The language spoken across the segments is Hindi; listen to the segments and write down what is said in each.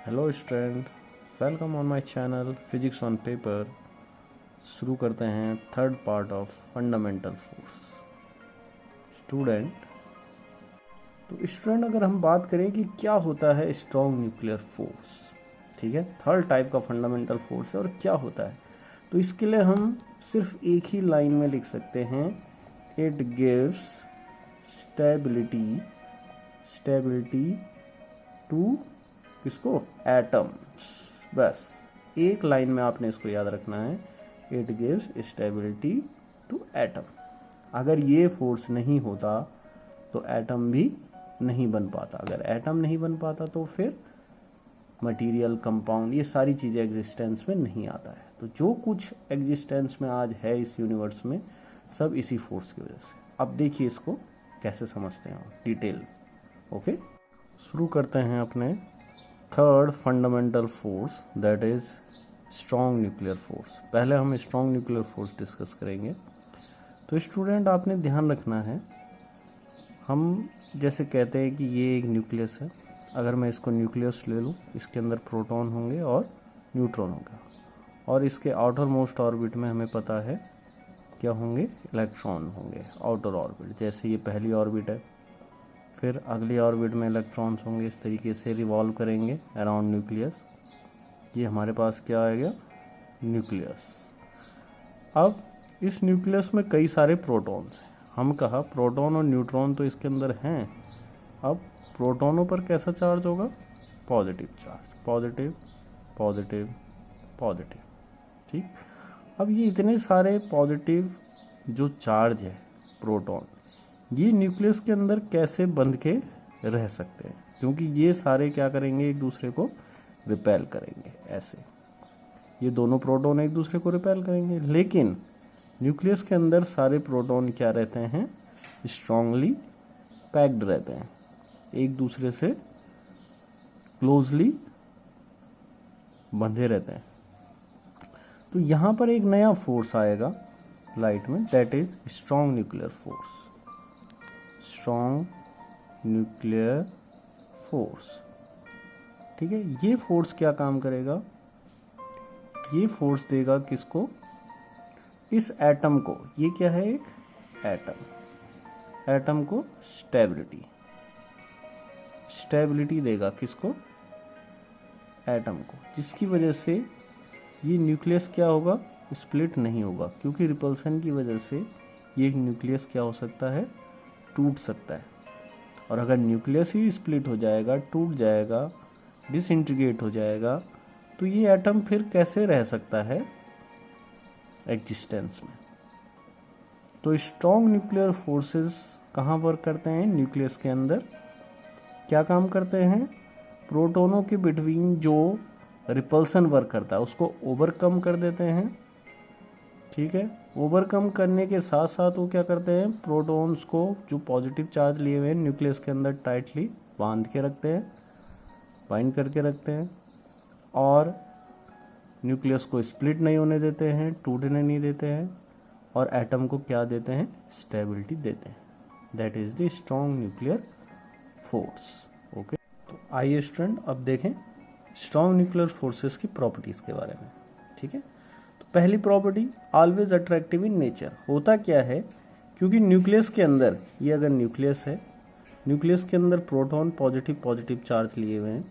Hello student, welcome on my channel physics on paper. शुरू करते हैं third part of fundamental force. Student अगर हम बात करें कि क्या होता है स्ट्रॉन्ग न्यूक्लियर फोर्स, ठीक है, थर्ड टाइप का फंडामेंटल फोर्स है और क्या होता है, तो इसके लिए हम सिर्फ एक ही लाइन में लिख सकते हैं, इट गिव्स स्टेबिलिटी टू किसको, एटम्स। बस एक लाइन में आपने इसको याद रखना है, it gives stability to atom. अगर ये फोर्स नहीं होता तो एटम भी नहीं बन पाता, अगर एटम नहीं बन पाता तो फिर मटेरियल, कंपाउंड, ये सारी चीज़ें एग्जिस्टेंस में नहीं आता है। तो जो कुछ एग्जिस्टेंस में आज है इस यूनिवर्स में, सब इसी फोर्स की वजह से। अब देखिए इसको कैसे समझते हैं डिटेल। ओके, शुरू करते हैं अपने third fundamental force, that is strong nuclear force. पहले हम स्ट्रॉन्ग न्यूक्लियर फोर्स डिस्कस करेंगे। तो स्टूडेंट आपने ध्यान रखना है, हम जैसे कहते हैं कि ये एक न्यूक्लियस है। अगर मैं इसको न्यूक्लियस ले लूँ, इसके अंदर प्रोटॉन होंगे और न्यूट्रॉन होगा, और इसके आउटर मोस्ट ऑर्बिट में हमें पता है क्या होंगे, इलेक्ट्रॉन होंगे आउटर ऑर्बिट। जैसे ये पहली ऑर्बिट है, फिर अगली ऑर्बिट में इलेक्ट्रॉन्स होंगे, इस तरीके से रिवॉल्व करेंगे अराउंड न्यूक्लियस। ये हमारे पास क्या आएगा, न्यूक्लियस। अब इस न्यूक्लियस में कई सारे प्रोटॉन्स हैं। हम कहा प्रोटॉन और न्यूट्रॉन तो इसके अंदर हैं। अब प्रोटॉनों पर कैसा चार्ज होगा, positive charge, positive positive positive, ठीक। अब ये इतने सारे पॉजिटिव जो चार्ज है प्रोटॉन, ये न्यूक्लियस के अंदर कैसे बंध के रह सकते हैं, क्योंकि ये सारे क्या करेंगे, एक दूसरे को रिपेल करेंगे। ऐसे ये दोनों प्रोटॉन एक दूसरे को रिपेल करेंगे, लेकिन न्यूक्लियस के अंदर सारे प्रोटॉन क्या रहते हैं, स्ट्रांगली पैक्ड रहते हैं, एक दूसरे से क्लोजली बंधे रहते हैं। तो यहाँ पर एक नया फोर्स आएगा लाइट में, that is strong nuclear force. Strong nuclear force, ठीक है। ये फोर्स क्या काम करेगा, ये फोर्स देगा किसको, इस एटम को। ये क्या है, एक एटम को स्टेबिलिटी देगा किसको, एटम को, जिसकी वजह से ये न्यूक्लियस क्या होगा, स्प्लिट नहीं होगा, क्योंकि रिपल्सन की वजह से ये न्यूक्लियस क्या हो सकता है, टूट सकता है। और अगर न्यूक्लियस ही स्प्लिट हो जाएगा, टूट जाएगा, डिसइंटीग्रेट हो जाएगा, तो ये एटम फिर कैसे रह सकता है एग्जिस्टेंस में। तो स्ट्रॉन्ग न्यूक्लियर फोर्सेस कहाँ वर्क करते हैं, न्यूक्लियस के अंदर। क्या काम करते हैं, प्रोटोनों के बिटवीन जो रिपल्सन वर्क करता है उसको ओवरकम कर देते हैं, ठीक है। ओवरकम करने के साथ साथ वो क्या करते हैं, प्रोटॉन्स को जो पॉजिटिव चार्ज लिए हुए हैं न्यूक्लियस के अंदर टाइटली बांध के रखते हैं, बाइंड करके रखते हैं, और न्यूक्लियस को स्प्लिट नहीं होने देते हैं, टूटने नहीं देते हैं, और एटम को क्या देते हैं, स्टेबिलिटी देते हैं। That is the strong nuclear force. Okay, तो आइए स्टूडेंट अब देखें स्ट्रॉन्ग न्यूक्लियर फोर्सेस की प्रॉपर्टीज के बारे में, ठीक है। पहली property, always attractive in nature. होता क्या है, क्योंकि न्यूक्लियस के अंदर, ये अगर न्यूक्लियस है, न्यूक्लियस के अंदर प्रोटॉन पॉजिटिव चार्ज लिए हुए हैं,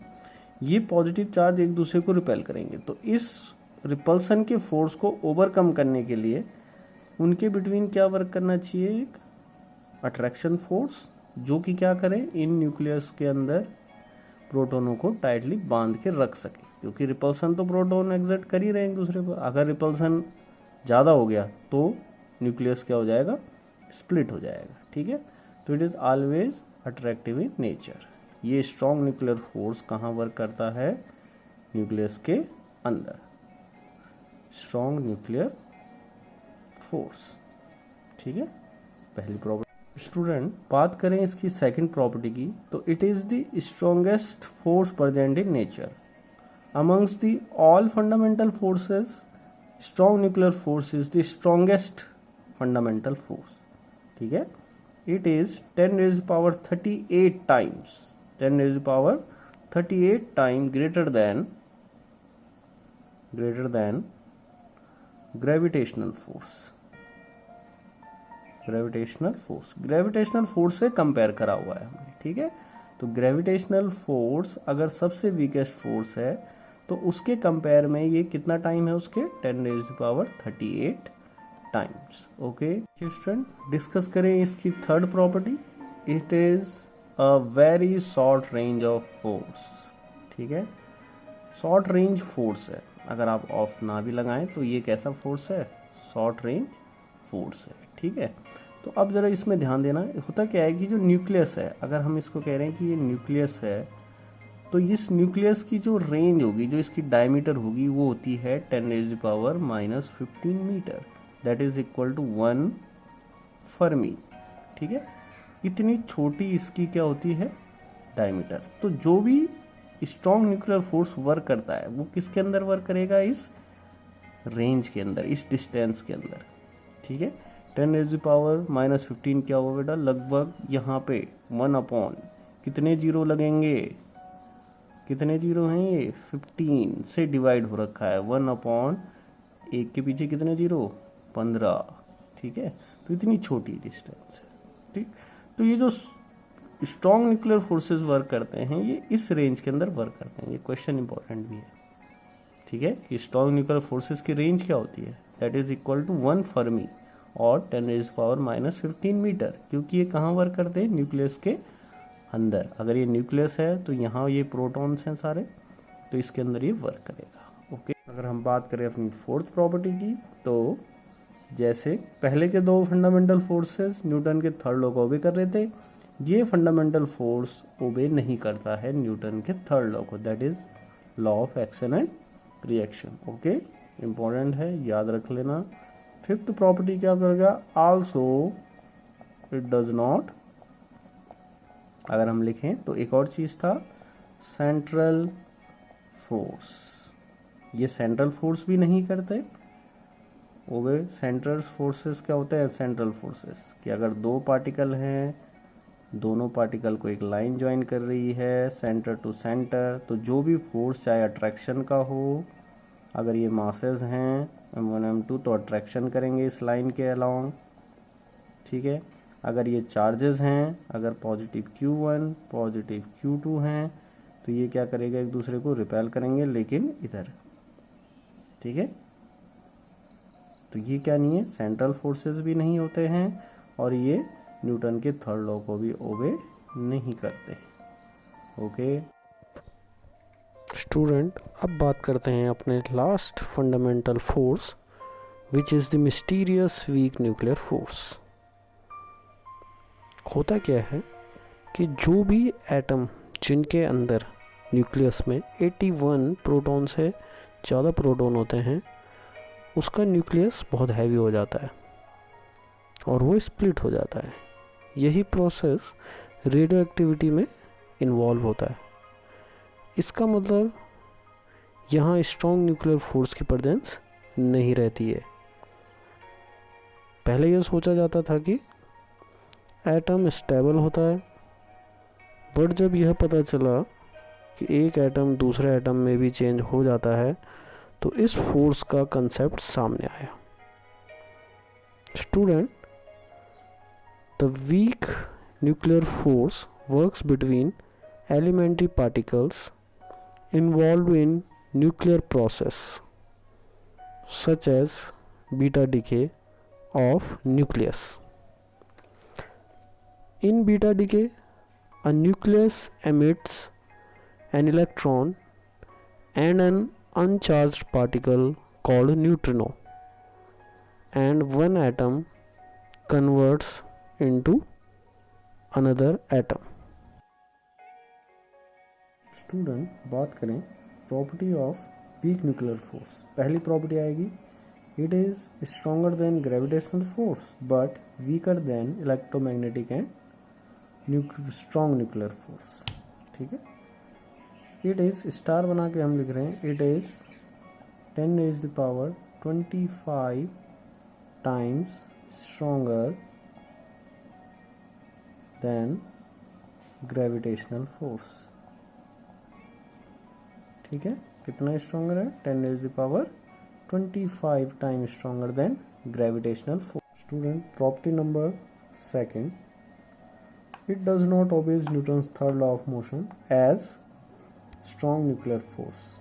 ये पॉजिटिव चार्ज एक दूसरे को रिपेल करेंगे। तो इस रिपल्सन के फोर्स को ओवरकम करने के लिए उनके बिटवीन क्या वर्क करना चाहिए, एक अट्रैक्शन फोर्स, जो कि क्या करे, इन न्यूक्लियस के अंदर प्रोटोनों को टाइटली बांध के रख सके, क्योंकि रिपल्सन तो प्रोटॉन एग्जर्ट कर ही रहे हैं एक दूसरे को। अगर रिपल्सन ज़्यादा हो गया तो न्यूक्लियस क्या हो जाएगा, स्प्लिट हो जाएगा, ठीक है। तो it is always attractive in nature. ये स्ट्रॉन्ग न्यूक्लियर फोर्स कहाँ वर्क करता है, न्यूक्लियस के अंदर। स्ट्रॉन्ग न्यूक्लियर फोर्स, ठीक है, पहली प्रॉपर्टी। स्टूडेंट बात करें इसकी सेकंड प्रॉपर्टी की, तो it is the strongest force present in nature. Amongst the all fundamental forces, strong nuclear force is the strongest fundamental force, ठीक है। It is 10 raised power 38 times, 10 raised power 38 time greater than gravitational force से कंपेयर करा हुआ है हमने, ठीक है। तो ग्रेविटेशनल फोर्स अगर सबसे वीकेस्ट फोर्स है तो उसके कंपेयर में ये कितना टाइम है उसके 10⁻38 टाइम्स। ओके स्टूडेंट, डिस्कस करें इसकी third property. It is a very short range of force, ठीक है। शॉर्ट रेंज फोर्स है, अगर आप ऑफ ना भी लगाएं तो ये कैसा फोर्स है, शॉर्ट रेंज फोर्स है, ठीक है। तो अब जरा इसमें ध्यान देना, होता क्या है कि जो न्यूक्लियस है, अगर हम इसको कह रहे हैं कि ये न्यूक्लियस है, तो इस न्यूक्लियस की जो रेंज होगी, जो इसकी डायमीटर होगी, वो होती है 10⁻⁻15 metre, that is equal to 1 fermi, ठीक है। इतनी छोटी इसकी क्या होती है, डायमीटर। तो जो भी स्ट्रॉन्ग न्यूक्लियर फोर्स वर्क करता है वो किसके अंदर वर्क करेगा, इस रेंज के अंदर, इस डिस्टेंस के अंदर, ठीक है। 10⁻⁻15 क्या होगा बेटा, लगभग यहाँ पे 1 कितने जीरो लगेंगे, कितने जीरो हैं ये, 15 से डिवाइड हो रखा है, 1/1 के पीछे कितने जीरो, 15, ठीक है। तो इतनी छोटी डिस्टेंस है, ठीक। तो ये जो स्ट्रॉन्ग न्यूक्लियर फोर्सेस वर्क करते हैं ये इस रेंज के अंदर वर्क करते हैं, ये क्वेश्चन इंपॉर्टेंट भी है, ठीक है, कि स्ट्रॉन्ग न्यूक्लियर फोर्सेस की रेंज क्या होती है, that is equal to 1 fermi और 10⁻⁻15 मीटर, क्योंकि ये कहाँ वर्क करते हैं, न्यूक्लियस के अंदर। अगर ये न्यूक्लियस है तो यहाँ ये प्रोटॉन्स हैं सारे, तो इसके अंदर ये वर्क करेगा। ओके, अगर हम बात करें अपनी फोर्थ प्रॉपर्टी की, तो जैसे पहले के दो फंडामेंटल फोर्सेस न्यूटन के थर्ड लॉ को ओबे कर रहे थे, ये फंडामेंटल फोर्स ओबे नहीं करता है न्यूटन के थर्ड लॉ को, that is law of action and reaction. Okay, important है, याद रख लेना। फिफ्थ प्रॉपर्टी क्या करेगा, आल्सो इट डज नॉट, अगर हम लिखें तो एक और चीज था सेंट्रल फोर्स, ये सेंट्रल फोर्स भी नहीं करते। ओबे सेंट्रल फोर्सेस क्या होते हैं, सेंट्रल फोर्सेस कि अगर दो पार्टिकल हैं, दोनों पार्टिकल को एक लाइन ज्वाइन कर रही है सेंटर टू सेंटर, तो जो भी फोर्स चाहे अट्रैक्शन का हो, अगर ये मासेस हैं m1 m2 तो अट्रैक्शन करेंगे इस लाइन के अलोंग, ठीक है। अगर ये चार्जेस हैं, अगर पॉजिटिव Q1 पॉजिटिव Q2 हैं, तो ये क्या करेगा, एक दूसरे को रिपेल करेंगे, लेकिन इधर, ठीक है। तो ये क्या नहीं है, सेंट्रल फोर्सेस भी नहीं होते हैं, और ये न्यूटन के थर्ड लॉ को भी ओबे नहीं करते। ओके स्टूडेंट, अब बात करते हैं अपने last fundamental force, which is the mysterious weak nuclear force. होता क्या है कि जो भी एटम जिनके अंदर न्यूक्लियस में 81 प्रोटॉन से ज़्यादा प्रोटॉन होते हैं, उसका न्यूक्लियस बहुत हैवी हो जाता है और वो स्प्लिट हो जाता है। यही प्रोसेस रेडियो एक्टिविटी में इन्वॉल्व होता है। इसका मतलब यहाँ स्ट्रॉन्ग न्यूक्लियर फोर्स की प्रेजेंस नहीं रहती है। पहले यह सोचा जाता था कि एटम स्टेबल होता है, बट जब यह पता चला कि एक एटम दूसरे एटम में भी चेंज हो जाता है, तो इस फोर्स का कंसेप्ट सामने आया। Student, the weak nuclear force works between elementary particles involved in nuclear process such as beta decay of nucleus. In beta decay, a nucleus emits an electron and an uncharged particle called neutrino, and one atom converts into another atom. Student, बात करें property of weak nuclear force, पहली प्रॉपर्टी आएगी, it is stronger than gravitational force but weaker then electromagnetic and strong nuclear force, ठीक है। इट इज स्टार बना के हम लिख रहे हैं, it is 10⁻25 times stronger than gravitational force, ठीक है, कितना स्ट्रॉन्गर है, 10⁻25 time stronger than gravitational force. Student, property number second, it does not obey Newton's third law of motion as strong nuclear force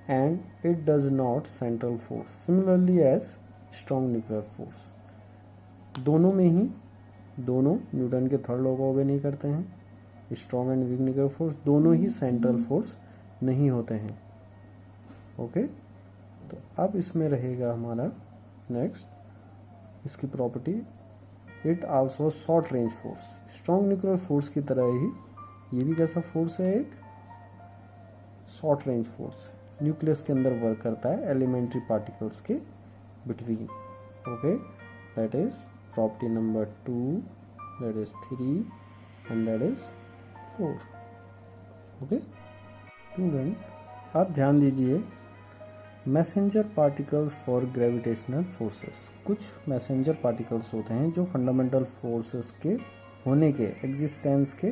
and it does not central force similarly as strong nuclear force। दोनों में ही दोनों न्यूटन के थर्ड लॉ को ओबे नहीं करते हैं। Strong and weak nuclear force दोनों ही सेंट्रल फोर्स नहीं होते हैं। ओके, तो अब इसमें रहेगा हमारा नेक्स्ट, इसकी property, it also short range force. Strong nuclear force की तरह ही ये भी कैसा फोर्स है, एक शॉर्ट रेंज फोर्स, न्यूक्लियस के अंदर वर्क करता है एलिमेंट्री पार्टिकल्स के between. Okay, that is property number 2, that is 3 and that is 4। Okay student, आप ध्यान दीजिए, messenger particles for gravitational forces. कुछ मैसेंजर पार्टिकल्स होते हैं जो फंडामेंटल फोर्सेस के होने के, एग्जिस्टेंस के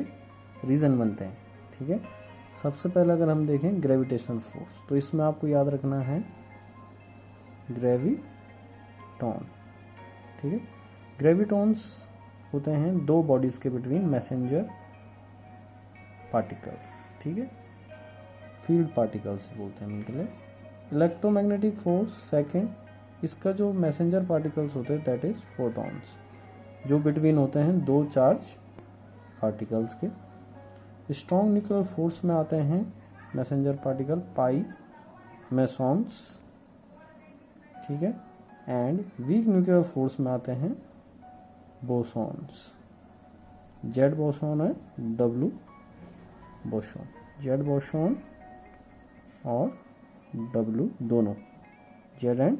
रीज़न बनते हैं। ठीक है, सबसे पहले अगर हम देखें ग्रेविटेशनल फोर्स, तो इसमें आपको याद रखना है ग्रेविटॉन। ठीक है, ग्रेविटॉन्स होते हैं दो बॉडीज़ के बिटवीन मैसेंजर पार्टिकल्स। ठीक है, फील्ड पार्टिकल्स बोलते हैं उनके लिए। इलेक्ट्रोमैग्नेटिक फोर्स सेकेंड, इसका जो मैसेंजर पार्टिकल्स होते हैं दैट इज फोटॉन्स, जो बिटवीन होते हैं दो चार्ज पार्टिकल्स के। स्ट्रॉन्ग न्यूक्लियर फोर्स में आते हैं मैसेंजर पार्टिकल पाई, मेसॉन्स, ठीक है, एंड वीक न्यूक्लियर फोर्स में आते हैं बोसॉन्स। जेड बोसॉन है, डब्लू बोसॉन, जेड बोसॉन और डब्लू दोनों, जेड एंड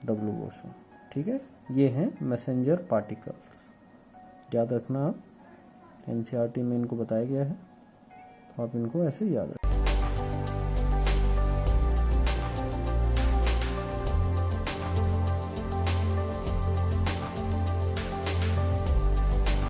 डब्लू बोसॉन। ठीक है, ये हैं मैसेंजर पार्टिकल्स, याद रखना आप, एनसीईआरटी में इनको बताया गया है, तो आप इनको ऐसे याद रखें।